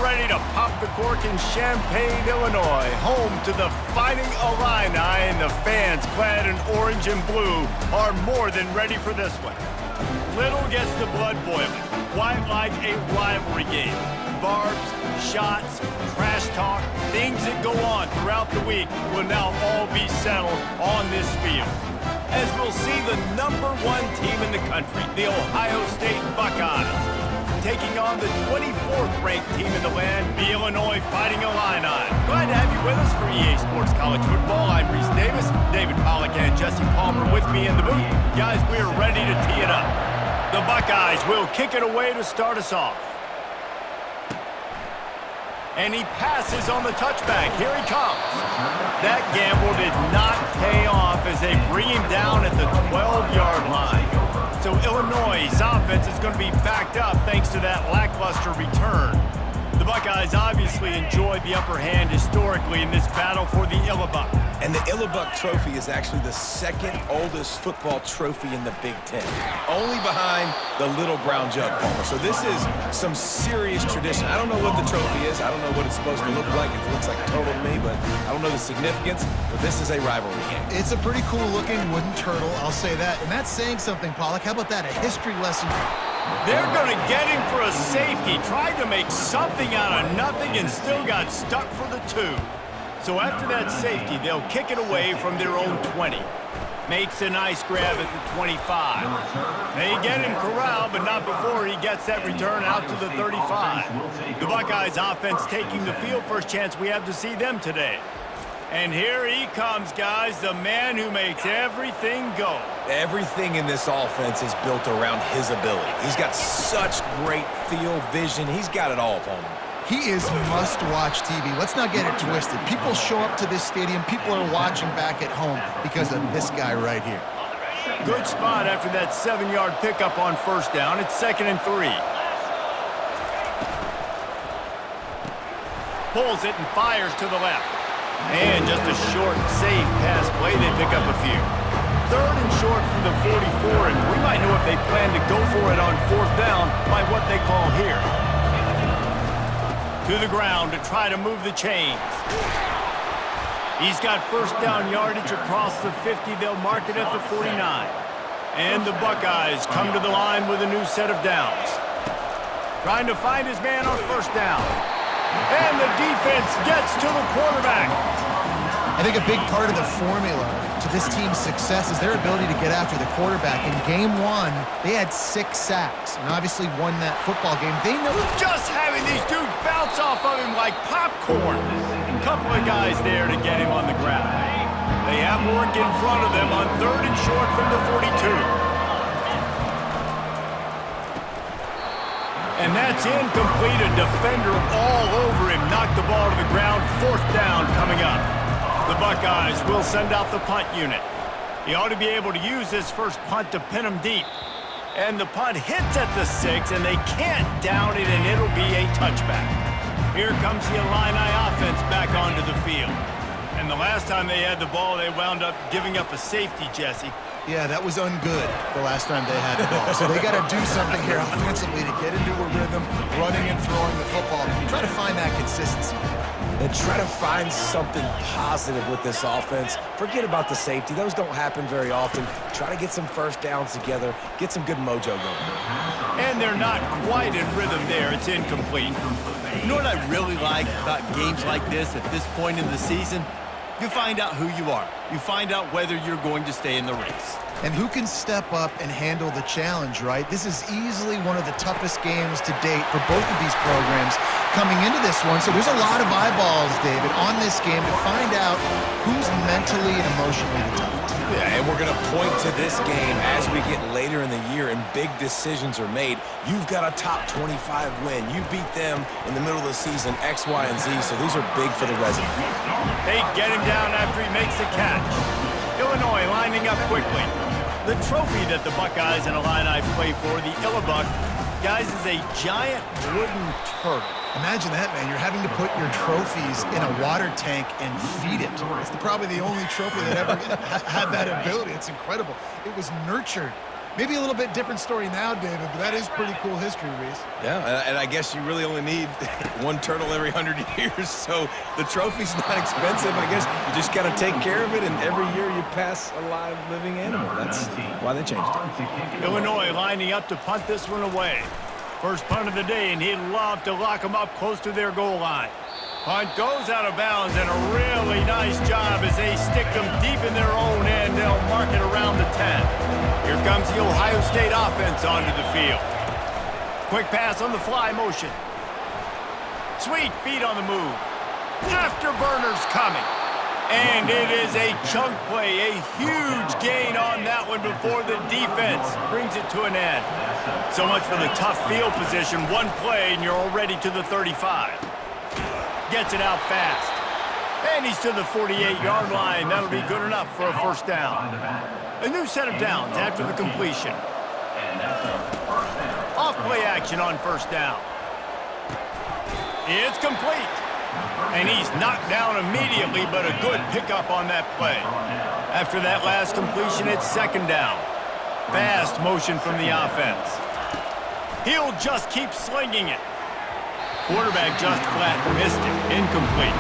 ready to pop the cork in Champaign, Illinois, home to the Fighting Illini, and the fans clad in orange and blue are more than ready for this one. Little gets the blood boiling, quite like a rivalry game. Barbs, shots, trash talk, things that go on throughout the week will now all be settled on this field. As we'll see the #1 team in the country, the Ohio State Buckeyes, taking on the 24th ranked team in the land, the Illinois Fighting Illini. Glad to have you with us for EA Sports College Football. I'm Reese Davis, David Pollack and Jesse Palmer with me in the booth. Guys, we're ready to tee it up. The Buckeyes will kick it away to start us off. And he passes on the touchback. Here he comes. That gamble did not pay off as they bring him down at the 12-yard line. So Illinois' offense is going to be backed up thanks to that lackluster return. The Buckeyes obviously enjoyed the upper hand historically in this battle for the Illibuck. And the Illibuck trophy is actually the second oldest football trophy in the Big Ten, only behind the Little Brown Jug, Palmer. So this is some serious tradition. I don't know what the trophy is. I don't know what it's supposed to look like. It looks like a total to me, but I don't know the significance. But this is a rivalry game. It's a pretty cool-looking wooden turtle, I'll say that. And that's saying something, Pollack. How about that? A history lesson. They're going to get him for a safety. Tried to make something out of nothing and still got stuck for the 2. So after that safety, they'll kick it away from their own 20. Makes a nice grab at the 25. They get him corralled, but not before he gets that return out to the 35. The Buckeyes offense taking the field. First chance we have to see them today. And here he comes, guys, the man who makes everything go. Everything in this offense is built around his ability. He's got such great field vision. He's got it all, Palmer. He is must-watch TV. Let's not get it twisted. People show up to this stadium. People are watching back at home because of this guy right here. Good spot after that 7-yard pickup on first down. It's 2nd and 3. Pulls it and fires to the left. And just a short, safe pass play. They pick up a few. 3rd and short from the 44, and we might know if they plan to go for it on 4th down by what they call here. To the ground to try to move the chains. He's got first down yardage across the 50. They'll mark it at the 49. And the Buckeyes come to the line with a new set of downs. Trying to find his man on first down. And the defense gets to the quarterback. I think a big part of the formula to this team's success is their ability to get after the quarterback. In game 1, they had 6 sacks and obviously won that football game. They know just having these dudes bounce off of him like popcorn. A couple of guys there to get him on the ground. They have work in front of them on 3rd and short from the 42. And that's incomplete. A defender all over him. Knocked the ball to the ground. 4th down coming up. The Buckeyes will send out the punt unit. He ought to be able to use this first punt to pin him deep. And the punt hits at the 6, and they can't down it, and it'll be a touchback. Here comes the Illini offense back onto the field. And the last time they had the ball, they wound up giving up a safety, Jesse. Yeah, that was ungood the last time they had the ball. So they got to do something here offensively to get into a rhythm, running and throwing the football. Try to find that consistency there. And try to find something positive with this offense. Forget about the safety. Those don't happen very often. Try to get some first downs together. Get some good mojo going. And they're not quite in rhythm there. It's incomplete. You know what I really like about games like this at this point in the season? You find out who you are. You find out whether you're going to stay in the race. And who can step up and handle the challenge, right? This is easily one of the toughest games to date for both of these programs coming into this one. So there's a lot of eyeballs, David, on this game to find out who's mentally and emotionally the toughest. Yeah, and we're going to point to this game as we get later in the year and big decisions are made. You've got a top 25 win. You beat them in the middle of the season, X, Y, and Z, so these are big for the resident. They get him down after he makes the catch. Illinois lining up quickly. The trophy that the Buckeyes and Illini play for, the Illibuck, guys, is a giant wooden turtle. Imagine that, man. You're having to put your trophies in a water tank and feed it. It's probably the only trophy that ever had that ability. It's incredible. It was nurtured Maybe a little bit different story now, David, but that is pretty cool history, Reese. Yeah, and I guess you really only need one turtle every 100 years, so the trophy's not expensive. I guess you just got to take care of it, and every year you pass a live living animal. That's why they changed it. Illinois lining up to punt this one away. First punt of the day, and he'd love to lock them up close to their goal line. Punt goes out of bounds, and a really nice job as they stick them deep in their own end. They'll mark it around the 10. Here comes the Ohio State offense onto the field. Quick pass on the fly motion. Sweet feet on the move. Afterburners coming. And it is a chunk play, a huge gain on that one before the defense brings it to an end. So much for the tough field position. One play, and you're already to the 35. Gets it out fast. And he's to the 48-yard line. That'll be good enough for a first down. A new set of downs after the completion. Off play action on first down. It's complete. And he's knocked down immediately, but a good pickup on that play. After that last completion, it's second down. Fast motion from the offense. He'll just keep slinging it. Quarterback just flat missed it. Incomplete.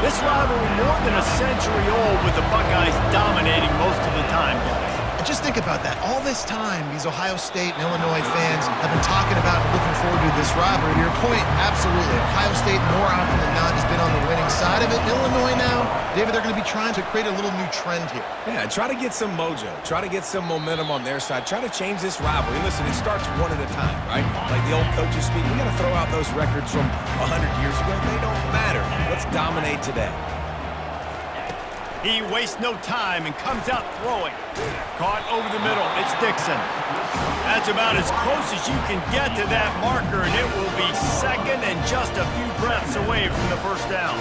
This rivalry more than a century old, with the Buckeyes dominating most of the time, guys. And just think about that. All this time, these Ohio State and Illinois fans have been talking about and looking forward to this rivalry. To your point, absolutely. Ohio State, more often than not, has been on the winning side of it. Illinois now, David, they're going to be trying to create a little new trend here. Yeah, try to get some mojo. Try to get some momentum on their side. Try to change this rivalry. Listen, it starts one at a time, right? Like the old coaches speak, we got to throw out those records from 100 years ago. They don't matter. Let's dominate today. He wastes no time and comes out throwing. Caught over the middle. It's Dixon. That's about as close as you can get to that marker, and it will be second and just a few breaths away from the first down.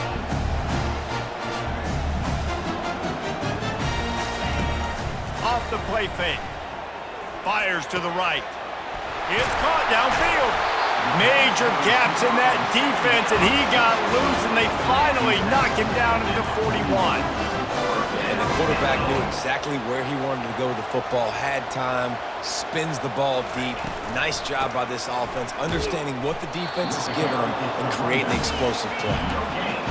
Off the play fake. Fires to the right. It's caught downfield. Major gaps in that defense, and he got loose, and they finally knock him down to the 41. And the quarterback knew exactly where he wanted to go with the football, had time, spins the ball deep. Nice job by this offense, understanding what the defense is giving them and creating the explosive play.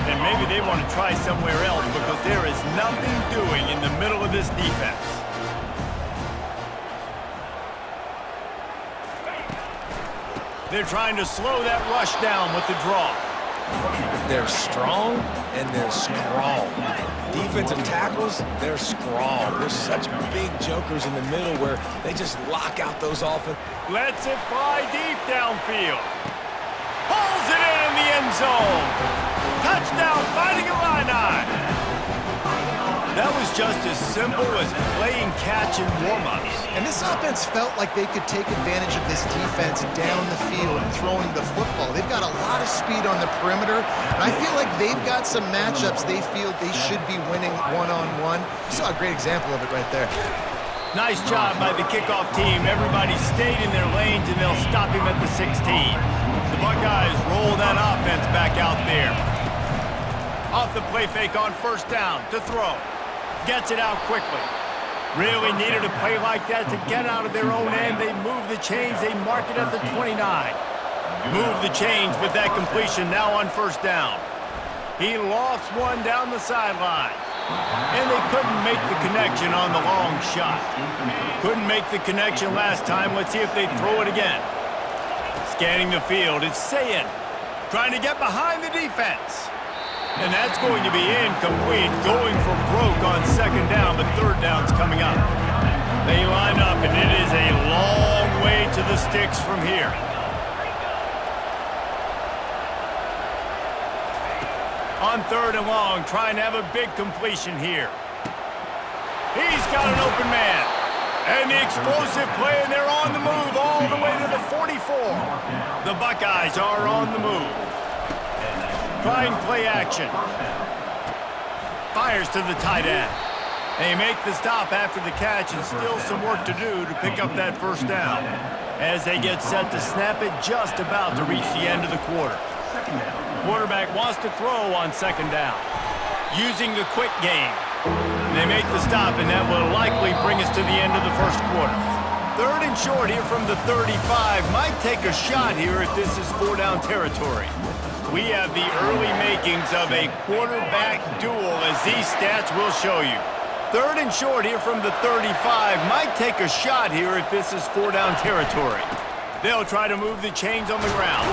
And maybe they want to try somewhere else, because there is nothing doing in the middle of this defense. They're trying to slow that rush down with the draw. They're strong and they're strong. Defensive tackles, they're strong. They're such big jokers in the middle where they just lock out those offense. Lets it fly deep downfield. Pulls it in the end zone. Touchdown, Fighting Illini. That was just as simple as playing catch and warm-ups. And this offense felt like they could take advantage of this defense down the field and throwing the football. They've got a lot of speed on the perimeter, and I feel like they've got some matchups they feel they should be winning one-on-one. You saw a great example of it right there. Nice job by the kickoff team. Everybody stayed in their lanes, and they'll stop him at the 16. The Buckeyes roll that offense back out there. Off the play fake on first down to throw. Gets it out quickly. Really needed a play like that to get out of their own end. They move the chains. They mark it at the 29. Move the chains with that completion now on first down. He lofts one down the sideline. And they couldn't make the connection on the long shot. Couldn't make the connection last time. Let's see if they throw it again. Scanning the field, it's Sayin trying to get behind the defense. And that's going to be incomplete, going for broke on second down, but third down's coming up. They line up, and it is a long way to the sticks from here. On third and long, trying to have a big completion here. He's got an open man. And the explosive play, and they're on the move all the way to the 44. The Buckeyes are on the move. Trying play action. Fires to the tight end. They make the stop after the catch, and still some work to do to pick up that first down. As they get set to snap it, just about to reach the end of the quarter. Quarterback wants to throw on second down. Using the quick game. They make the stop, and that will likely bring us to the end of the first quarter. Third and short here from the 35. Might take a shot here if this is 4-down territory. We have the early makings of a quarterback duel, as these stats will show you. Third and short here from the 35. Might take a shot here if this is 4-down territory. They'll try to move the chains on the ground.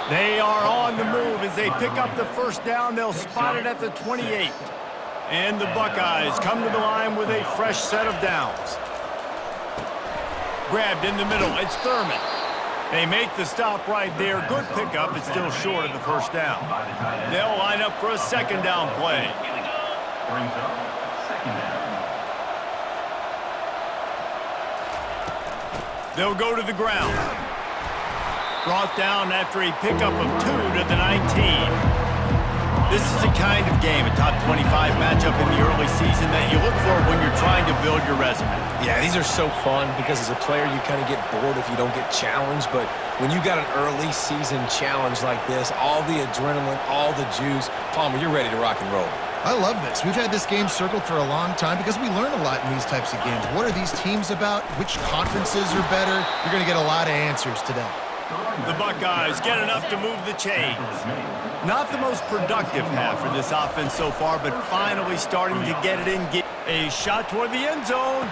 They are on the move as they pick up the first down. They'll spot it at the 28. And the Buckeyes come to the line with a fresh set of downs. Grabbed in the middle, it's Thurman. They make the stop right there. Good pickup. It's still short of the first down. They'll line up for a second down play. They'll go to the ground. Brought down after a pickup of 2 to the 19. This is the kind of game, a top 25 matchup in the early season, that you look for when you're trying to build your resume. Yeah, these are so fun because as a player, you kind of get bored if you don't get challenged. But when you got an early season challenge like this, all the adrenaline, all the juice, Palmer, you're ready to rock and roll. I love this. We've had this game circled for a long time because we learn a lot in these types of games. What are these teams about? Which conferences are better? You're going to get a lot of answers today. The Buckeyes get enough to move the chains. Not the most productive half for this offense so far, but finally starting to get it in. Get a shot toward the end zone.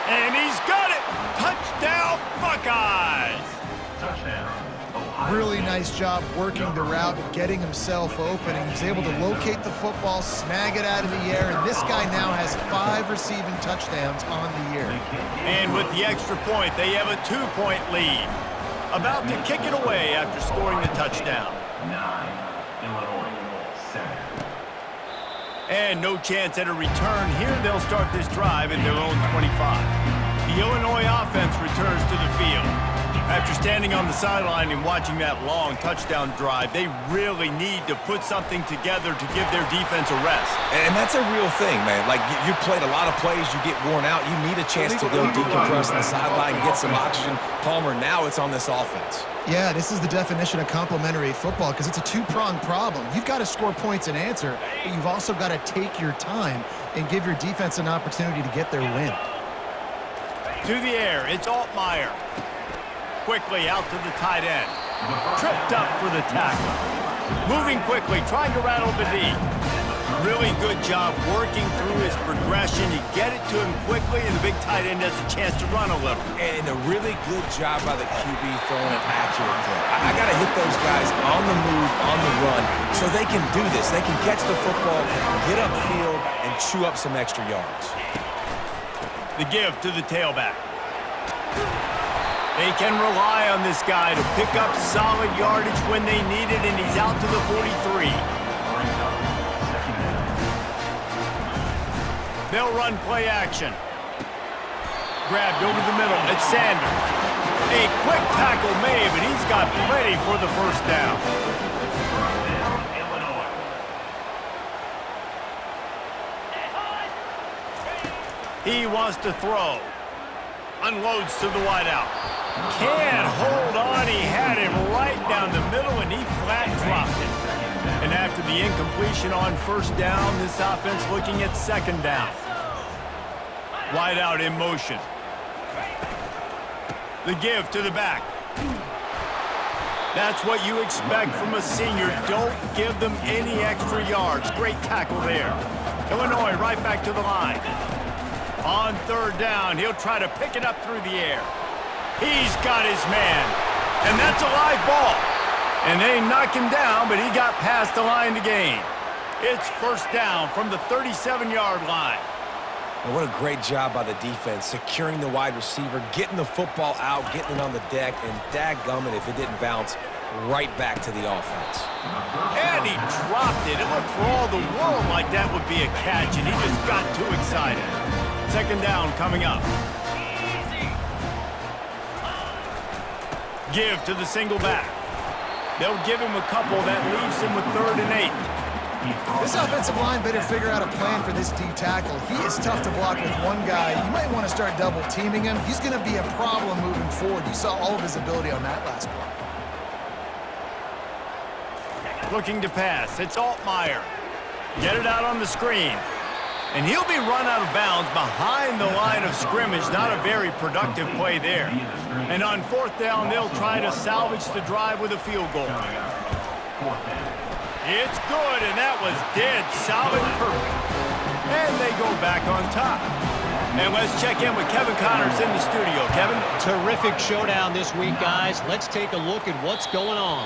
And he's got it! Touchdown, Buckeyes! Really nice job working the route, getting himself open, and he's able to locate the football, snag it out of the air, and this guy now has 5 receiving touchdowns on the year. And with the extra point, they have a 2-point lead. About to kick it away after scoring the touchdown. And no chance at a return here. They'll start this drive at their own 25. The Illinois offense returns to the field. After standing on the sideline and watching that long touchdown drive, they really need to put something together to give their defense a rest. And that's a real thing, man. Like, you played a lot of plays, you get worn out, you need a chance to go decompress on the sideline, get some oxygen. Palmer, now it's on this offense. Yeah, this is the definition of complementary football because it's a two-pronged problem. You've got to score points and answer, but you've also got to take your time and give your defense an opportunity to get their win. To the air, it's Altmaier. Quickly out to the tight end. Tripped up for the tackle. Moving quickly, trying to rattle the D. Really good job working through his progression. You get it to him quickly, and the big tight end has a chance to run a little. And a really good job by the QB throwing an accurate throw. I got to hit those guys on the move, on the run, so they can do this. They can catch the football, get upfield, and chew up some extra yards. The give to the tailback. They can rely on this guy to pick up solid yardage when they need it, and he's out to the 43. They'll run play action. Grabbed over the middle. It's Sanders. A quick tackle made, but he's got plenty for the first down. He wants to throw. Unloads to the wideout. Can't hold on. He had it right down the middle, and he flat dropped it. And after the incompletion on first down, this offense looking at second down. Wideout in motion. The give to the back. That's what you expect from a senior. Don't give them any extra yards. Great tackle there. Illinois right back to the line. On third down, he'll try to pick it up through the air. He's got his man, and that's a live ball. And they knock him down, but he got past the line to gain. It's first down from the 37-yard line. And what a great job by the defense, securing the wide receiver, getting the football out, getting it on the deck, and dadgummit if it didn't bounce right back to the offense. And he dropped it. It looked for all the world like that would be a catch, and he just got too excited. Second down coming up. Give to the single back. They'll give him a couple. That leaves him with 3rd and 8. This offensive line better figure out a plan for this D tackle. He is tough to block with one guy. You might want to start double teaming him. He's going to be a problem moving forward. You saw all of his ability on that last play. Looking to pass. It's Altmaier. Get it out on the screen. And he'll be run out of bounds behind the line of scrimmage. Not a very productive play there. And on 4th down, they'll try to salvage the drive with a field goal. It's good, and that was dead solid perfect. And they go back on top. And let's check in with Kevin Connors in the studio. Kevin? Terrific showdown this week, guys. Let's take a look at what's going on.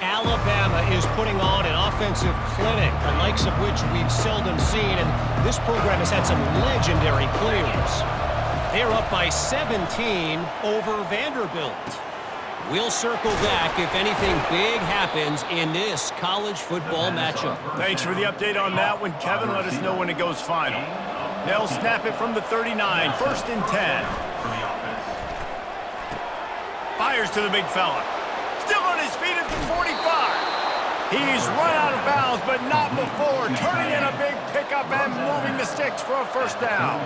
Alabama is putting on an offensive clinic, the likes of which we've seldom seen, and this program has had some legendary players. They're up by 17 over Vanderbilt. We'll circle back if anything big happens in this college football matchup. Thanks for the update on that one, Kevin. Let us know when it goes final. They'll snap it from the 39, 1st and 10. Fires to the big fella. Still on his feet at the 45. He's run out of bounds, but not before. Turning in a big pickup and moving the sticks for a 1st down.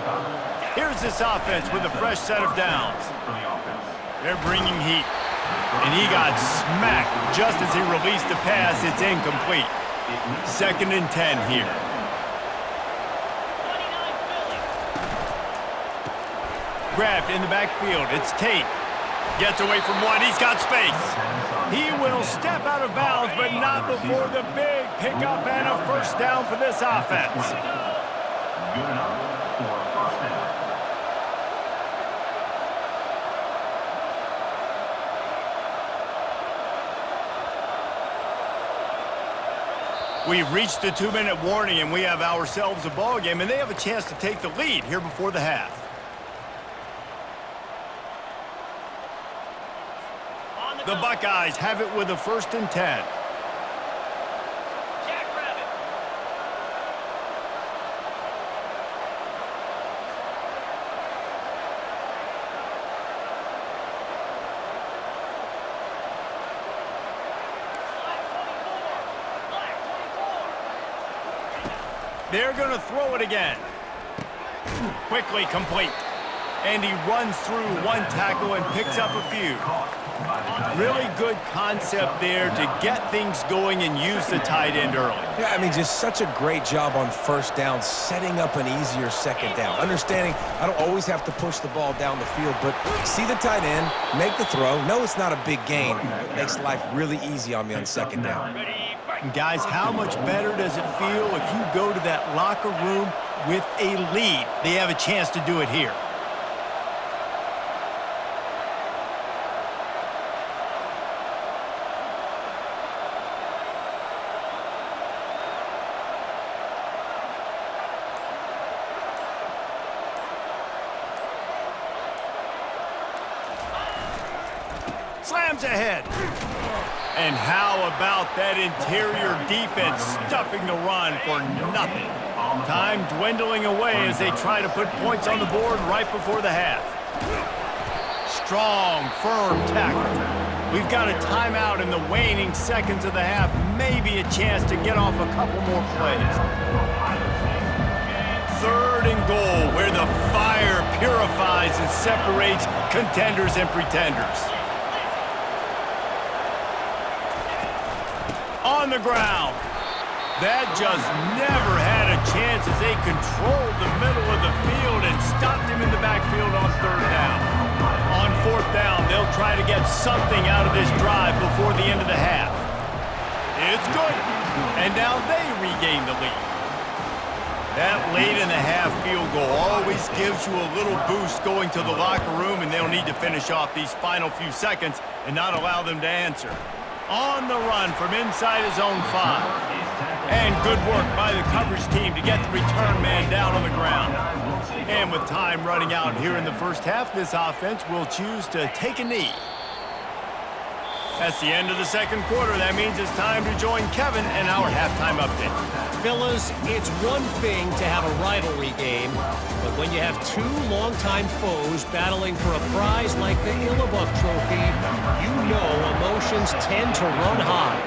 Here's this offense with a fresh set of downs. They're bringing heat. And he got smacked just as he released the pass. It's incomplete. 2nd and 10 here. Grabbed in the backfield. It's Tate. Gets away from one. He's got space. He will step out of bounds, but not before the big pickup and a 1st down for this offense. Good enough for a 1st down. We've reached the 2-minute warning, and we have ourselves a ball game, and they have a chance to take the lead here before the half. The Buckeyes have it with a 1st and 10. They're going to throw it again. Quickly complete. And he runs through one tackle and picks up a few. Really good concept there to get things going and use the tight end early. Yeah, I mean, just such a great job on 1st down, setting up an easier 2nd down. Understanding I don't always have to push the ball down the field, but see the tight end, make the throw. No, it's not a big gain. It makes life really easy on me on 2nd down. And guys, how much better does it feel if you go to that locker room with a lead? They have a chance to do it here. Slams ahead. And how about that interior defense stuffing the run for nothing? Time dwindling away as they try to put points on the board right before the half. Strong, firm tackle. We've got a timeout in the waning seconds of the half. Maybe a chance to get off a couple more plays. 3rd and goal, where the fire purifies and separates contenders and pretenders. On the ground. That just never had a chance as they controlled the middle of the field and stopped him in the backfield on 3rd down. On 4th down, they'll try to get something out of this drive before the end of the half. It's good. And now they regain the lead. That late in the half field goal always gives you a little boost going to the locker room, and they'll need to finish off these final few seconds and not allow them to answer. On the run from inside his own 5. And good work by the coverage team to get the return man down on the ground. And with time running out here in the 1st half, this offense will choose to take a knee. That's the end of the 2nd quarter. That means it's time to join Kevin and our halftime update. Fellas, it's one thing to have a rivalry game, but when you have 2 longtime foes battling for a prize like the Illini Trophy, you know emotions tend to run high.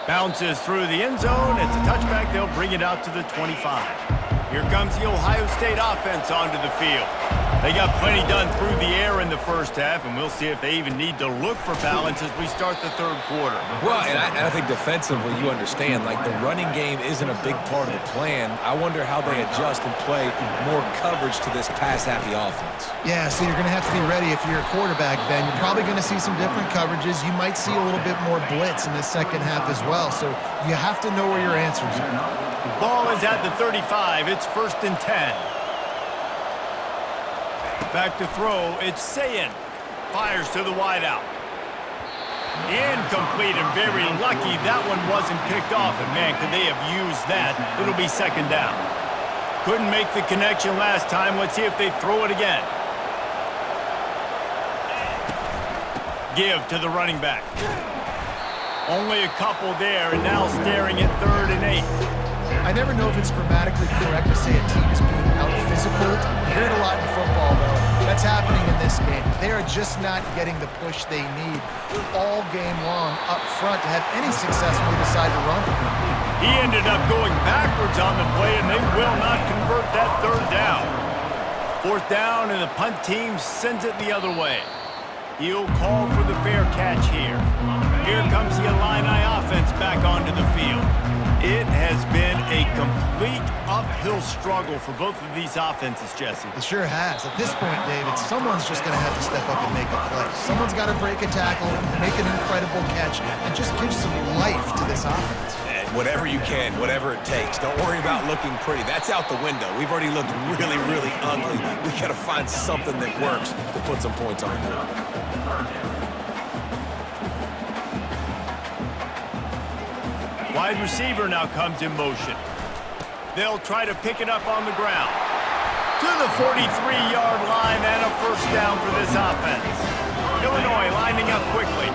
Bounces through the end zone. It's a touchback. They'll bring it out to the 25. Here comes the Ohio State offense onto the field. They got plenty done through the air in the first half, and we'll see if they even need to look for balance as we start the third quarter. Well, and I think defensively, you understand, like the running game isn't a big part of the plan. I wonder how they adjust and play more coverage to this pass-happy offense. Yeah, so you're going to have to be ready if you're a quarterback, Ben. You're probably going to see some different coverages. You might see a little bit more blitz in the second half as well, so you have to know where your answers are. Ball is at the 35. It's 1st and 10. Back to throw. It's Sayin. Fires to the wideout. Incomplete and very lucky that one wasn't picked off. And, man, could they have used that? It'll be 2nd down. Couldn't make the connection last time. Let's see if they throw it again. Give to the running back. Only a couple there, and now staring at 3rd and 8. I never know if it's grammatically correct to say a team is being out-physical. You hear it a lot in football, though. That's happening in this game. They are just not getting the push they need all game long up front to have any success when they decide to run. He ended up going backwards on the play, and they will not convert that 3rd down. 4th down, and the punt team sends it the other way. He'll call for the fair catch here. Here comes the Illini offense back onto the field. It has been a complete uphill struggle for both of these offenses, Jesse. It sure has. At this point, David, someone's just going to have to step up and make a play. Someone's got to break a tackle, make an incredible catch, and just give some life to this offense. And whatever you can, whatever it takes. Don't worry about looking pretty. That's out the window. We've already looked really, really ugly. We got to find something that works to put some points on the board. Wide receiver now comes in motion. They'll try to pick it up on the ground. To the 43-yard line and a 1st down for this offense. Illinois lining up quickly.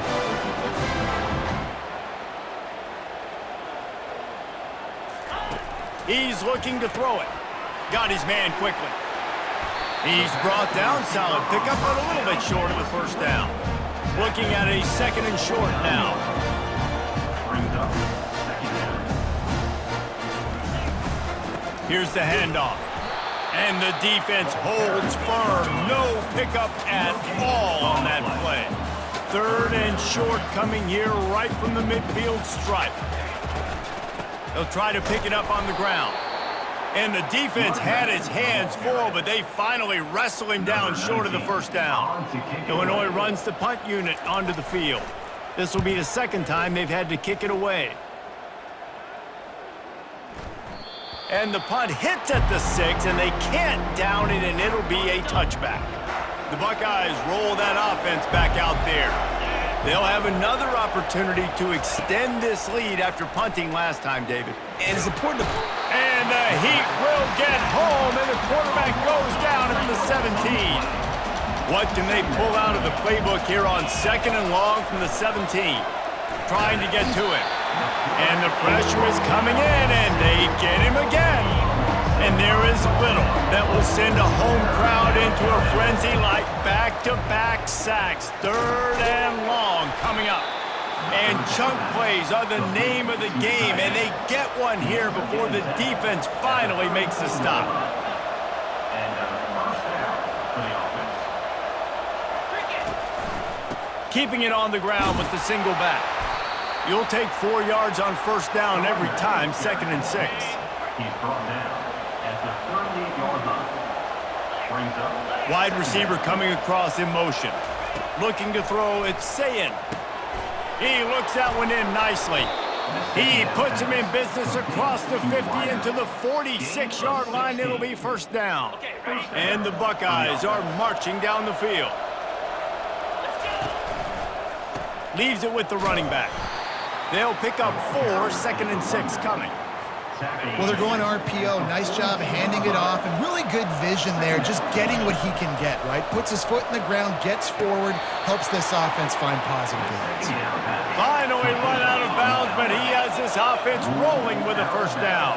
He's looking to throw it. Got his man quickly. He's brought down solid. Pick up but a little bit short of the 1st down. Looking at a 2nd and short now. Here's the handoff. And the defense holds firm. No pickup at all on that play. 3rd and short coming here right from the midfield stripe. They'll try to pick it up on the ground. And the defense had his hands full, but they finally wrestle him down short of the 1st down. Illinois runs the punt unit onto the field. This will be the 2nd time they've had to kick it away. And the punt hits at the 6, and they can't down it, and it'll be a touchback. The Buckeyes roll that offense back out there. They'll have another opportunity to extend this lead after punting last time, David. And it's important to... And the Heat will get home, and the quarterback goes down at the 17. What can they pull out of the playbook here on 2nd and long from the 17? Trying to get to it. And the pressure is coming in, and they get him again. And there is little that will send a home crowd into a frenzy like back-to-back sacks. 3rd and long coming up. And chunk plays are the name of the game, and they get one here before the defense finally makes the stop. And 1st down for the offense. Keeping it on the ground with the single back. You'll take 4 yards on 1st down every time, 2nd and 6. He's brought down at the 38-yard line. Brings up. Wide receiver coming across in motion. Looking to throw, it's Sayin. He looks that one in nicely. He puts him in business across the 50 into the 46-yard line. It'll be 1st down. And the Buckeyes are marching down the field. Leaves it with the running back. They'll pick up 4, 2nd and 6 coming. Well, they're going RPO. Nice job handing it off, and really good vision there, just getting what he can get, right? Puts his foot in the ground, gets forward, helps this offense find positive gains. Finally run out of bounds, but he has this offense rolling with a 1st down.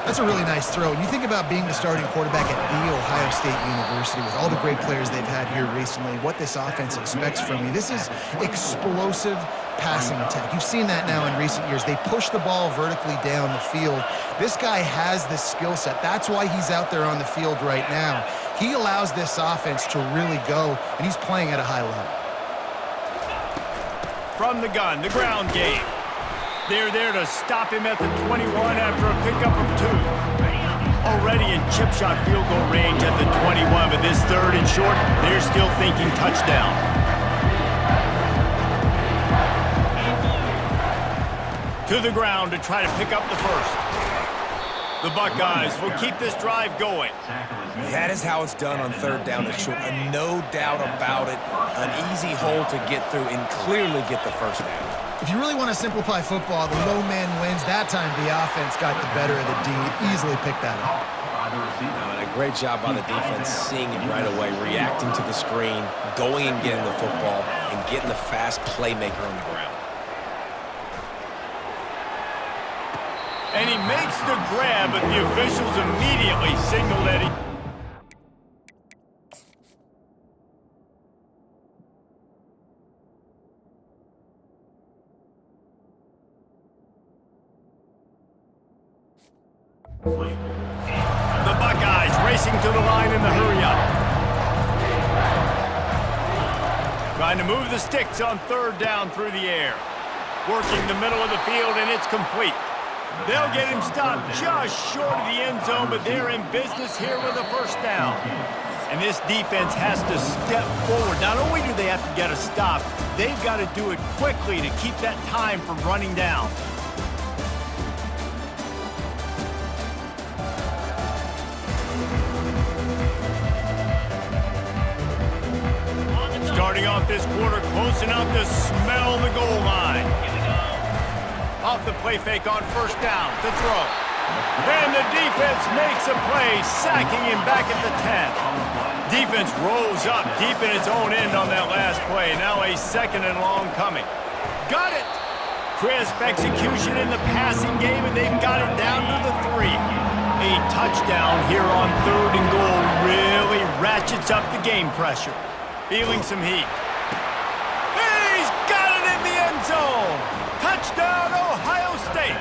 That's a really nice throw. And you think about being the starting quarterback at The Ohio State University with all the great players they've had here recently, what this offense expects from you. This is explosive, passing attack. You've seen that now in recent years. They push the ball vertically down the field. This guy has this skill set. That's why he's out there on the field right now. He allows this offense to really go, and he's playing at a high level. From the gun, the ground game. They're there to stop him at the 21 after a pickup of 2. Already in chip shot field goal range at the 21, but this 3rd and short, they're still thinking touchdown. To the ground to try to pick up the first. The Buckeyes will keep this drive going. That is how it's done on 3rd down and short. No doubt about it. An easy hole to get through and clearly get the first down. If you really want to simplify football, the low man wins. That time the offense got the better of the D. Easily picked that up. And a great job by the defense seeing it right away, reacting to the screen, going and getting the football, and getting the fast playmaker on the ground. And he makes the grab, but the officials immediately signal that he... The Buckeyes racing to the line in the hurry-up. Trying to move the sticks on 3rd down through the air. Working the middle of the field, and it's complete. They'll get him stopped just short of the end zone, but they're in business here with a first down. And this defense has to step forward. Not only do they have to get a stop, they've got to do it quickly to keep that time from running down. Starting off this quarter close enough to smell the goal line. Off the play fake on 1st down to throw. And the defense makes a play, sacking him back at the 10. Defense rolls up deep in its own end on that last play. Now a 2nd and long coming. Got it! Crisp execution in the passing game, and they've got it down to the 3. A touchdown here on 3rd and goal really ratchets up the game pressure. Feeling some heat. He's got it in the end zone! Touchdown, Ohio State!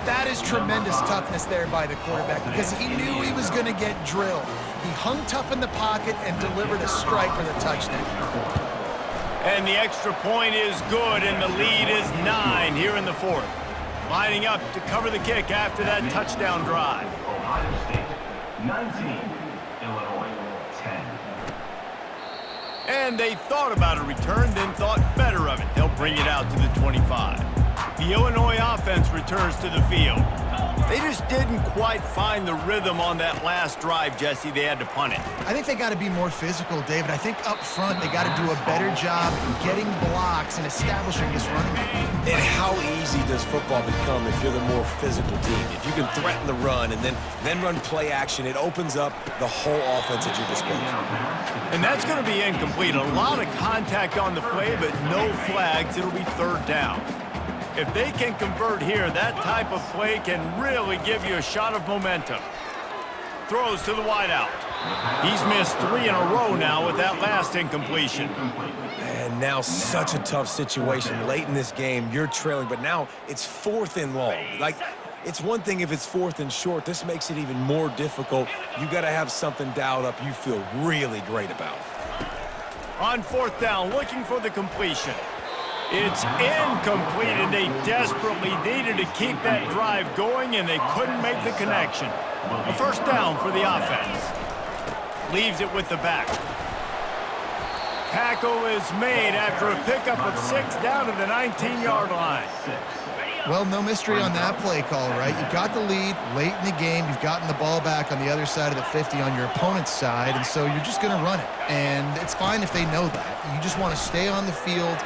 That is tremendous toughness there by the quarterback because he knew he was going to get drilled. He hung tough in the pocket and delivered a strike for the touchdown. And the extra point is good, and the lead is 9 here in the 4th. Lining up to cover the kick after that touchdown drive. Ohio State, 19. Illinois, 10. And they thought about a return, then thought better of it. They'll bring it out to the 25. The Illinois offense returns to the field. They just didn't quite find the rhythm on that last drive, Jesse. They had to punt it. I think they got to be more physical, David. I think up front they got to do a better job getting blocks and establishing this running game. And how easy does football become if you're the more physical team? If you can threaten the run and then run play action, it opens up the whole offense at your disposal. And that's going to be incomplete. A lot of contact on the play, but no flags. It'll be 3rd down. If they can convert here, that type of play can really give you a shot of momentum. Throws to the wideout. He's missed 3 in a row now with that last incompletion. And now such a tough situation. Late in this game, you're trailing, but now it's 4th and long. Like, it's one thing if it's 4th and short. This makes it even more difficult. You got to have something dialed up you feel really great about. On 4th down, looking for the completion. It's incomplete, and they desperately needed to keep that drive going, and they couldn't make the connection. A first down for the offense. Leaves it with the back. Tackle is made after a pickup of 6 down to the 19-yard line. Well, no mystery on that play call, right? You got the lead late in the game. You've gotten the ball back on the other side of the 50 on your opponent's side, and so you're just going to run it. And it's fine if they know that. You just want to stay on the field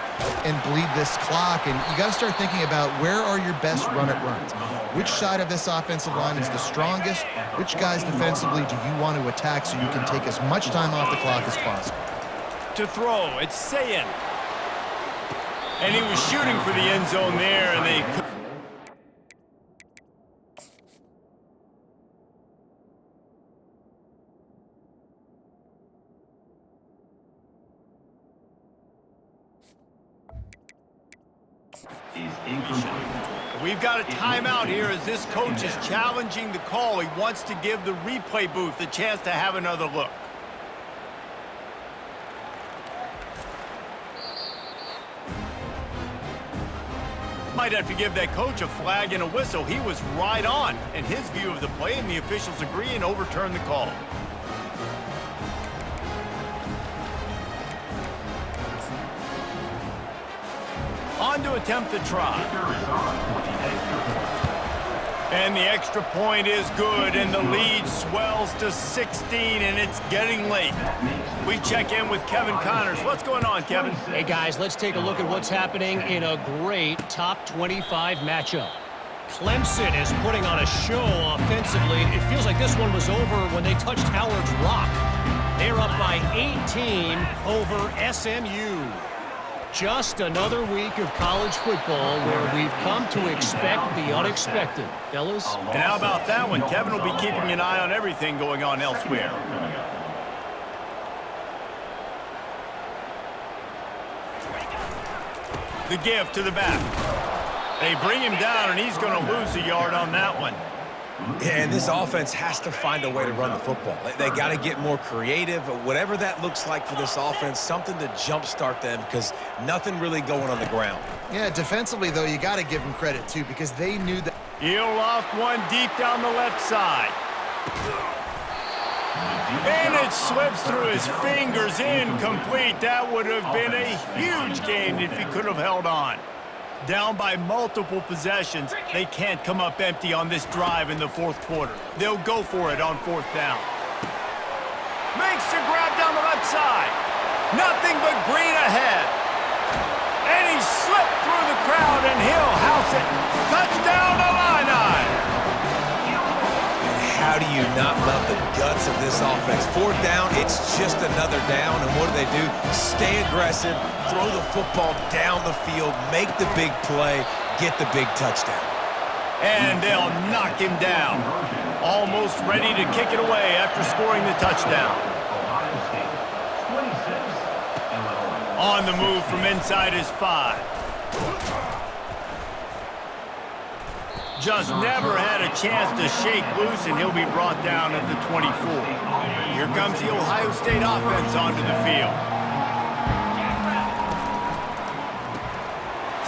and bleed this clock, and you got to start thinking about where are your best run-it runs. Which side of this offensive line is the strongest? Which guys defensively do you want to attack so you can take as much time off the clock as possible? To throw, it's Sayin. And he was shooting for the end zone there, and they couldn't. is incomplete. We've got a timeout here as this coach is challenging the call. He wants to give the replay booth a chance to have another look. Might have to give that coach a flag and a whistle. He was right on in his view of the play, and the officials agree and overturn the call. On to attempt the try. And the extra point is good, and the lead swells to 16, and it's getting late. We check in with Kevin Connors. What's going on, Kevin? Hey, guys, let's take a look at what's happening in a great top 25 matchup. Clemson is putting on a show offensively. It feels like this one was over when they touched Howard's Rock. They're up by 18 over SMU. Just another week of college football where we've come to expect the unexpected, fellas. And how about that one? Kevin will be keeping an eye on everything going on elsewhere. The give to the back. They bring him down, and he's going to lose a yard on that one. Yeah, and this offense has to find a way to run the football. They got to get more creative, whatever that looks like for this offense, something to jumpstart them because nothing really going on the ground. Yeah, defensively, though, you got to give them credit, too, because they knew that. He'll loft one deep down the left side. And it slips through his fingers, incomplete. That would have been a huge gain if he could have held on. Down by multiple possessions, they can't come up empty on this drive in the fourth quarter. They'll go for it on fourth down. Makes the grab down the left side. Nothing but green ahead. And he slipped through the crowd, and he'll house it. Touchdown, Illini. How do you not love the guts of this offense? Fourth down, it's just another down, and what do? Stay aggressive, throw the football down the field, make the big play, get the big touchdown. And they'll knock him down. Almost ready to kick it away after scoring the touchdown. On the move from inside his 5. Just never had a chance to shake loose, and he'll be brought down at the 24. Here comes the Ohio State offense onto the field.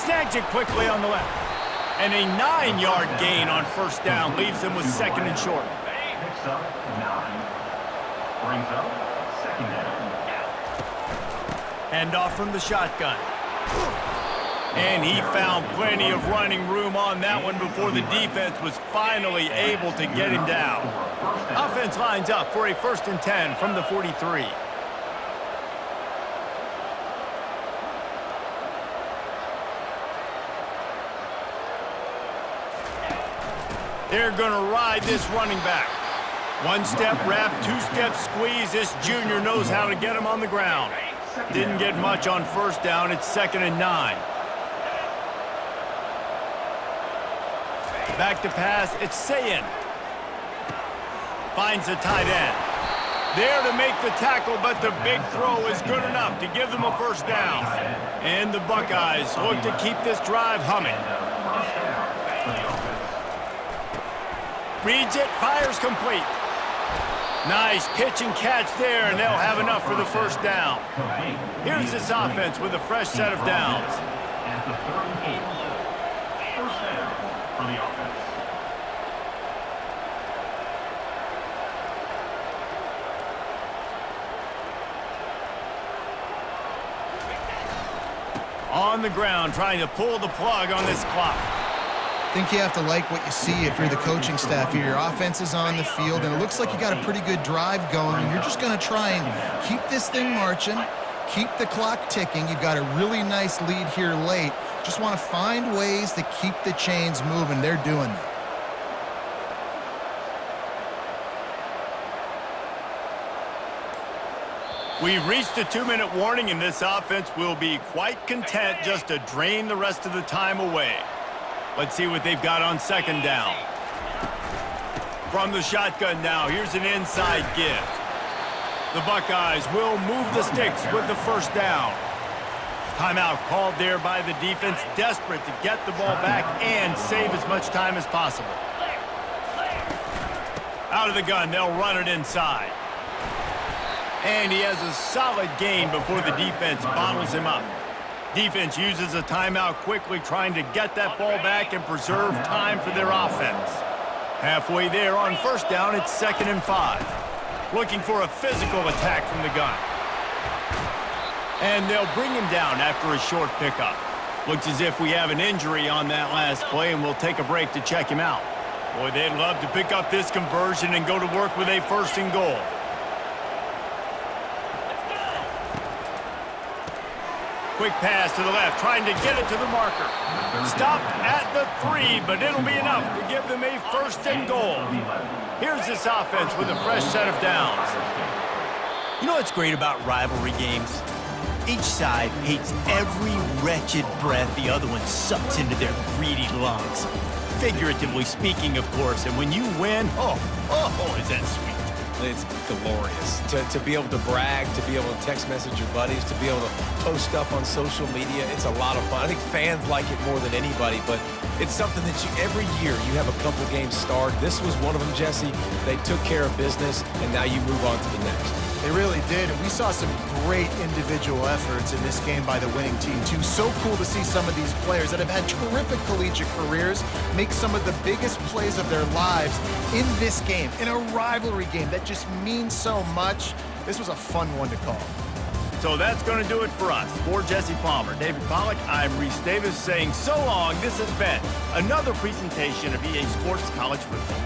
Snags it quickly on the left. And a 9-yard gain on first down leaves them with second and short. Picks up 9. Brings up second down. Hand off from the shotgun. And he found plenty of running room on that one before the defense was finally able to get him down. Offense lines up for a 1st and 10 from the 43. They're going to ride this running back. One-step wrap, two-step squeeze. This junior knows how to get him on the ground. Didn't get much on first down. It's 2nd and 9. Back to pass, it's Sayin. Finds the tight end. There to make the tackle, but the big throw is good enough to give them a first down. And the Buckeyes look to keep this drive humming. Reads it, fires complete. Nice pitch and catch there, and they'll have enough for the first down. Here's this offense with a fresh set of downs. At the 38. First down for the offense. On the ground, trying to pull the plug on this clock. I think you have to like what you see if you're the coaching staff here. Your offense is on the field, and it looks like you got a pretty good drive going, and you're just going to try and keep this thing marching, keep the clock ticking. You've got a really nice lead here late. Just want to find ways to keep the chains moving. They're doing that. We've reached a 2-minute warning, and this offense will be quite content just to drain the rest of the time away. Let's see what they've got on second down. From the shotgun now, here's an inside give. The Buckeyes will move the sticks with the first down. Timeout called there by the defense, desperate to get the ball back and save as much time as possible. Out of the gun, they'll run it inside. And he has a solid gain before the defense bottles him up. Defense uses a timeout quickly, trying to get that ball back and preserve time for their offense. Halfway there on first down, it's 2nd and 5. Looking for a physical attack from the gun. And they'll bring him down after a short pickup. Looks as if we have an injury on that last play, and we'll take a break to check him out. Boy, they'd love to pick up this conversion and go to work with a 1st and goal. Quick pass to the left, trying to get it to the marker. Stopped at the 3, but it'll be enough to give them a 1st and goal. Here's this offense with a fresh set of downs. You know what's great about rivalry games? Each side hates every wretched breath the other one sucks into their greedy lungs. Figuratively speaking, of course, and when you win, oh, is that sweet. It's glorious. To be able to brag, to be able to text message your buddies, to be able to post stuff on social media, it's a lot of fun. I think fans like it more than anybody, but it's something that every year you have a couple games start. This was one of them, Jesse. They took care of business, and now you move on to the next. They really did, and we saw some great individual efforts in this game by the winning team, too. So cool to see some of these players that have had terrific collegiate careers make some of the biggest plays of their lives in this game, in a rivalry game that just means so much. This was a fun one to call. So that's going to do it for us. For Jesse Palmer, David Pollack, I'm Reese Davis saying so long. This has been another presentation of EA Sports College Football.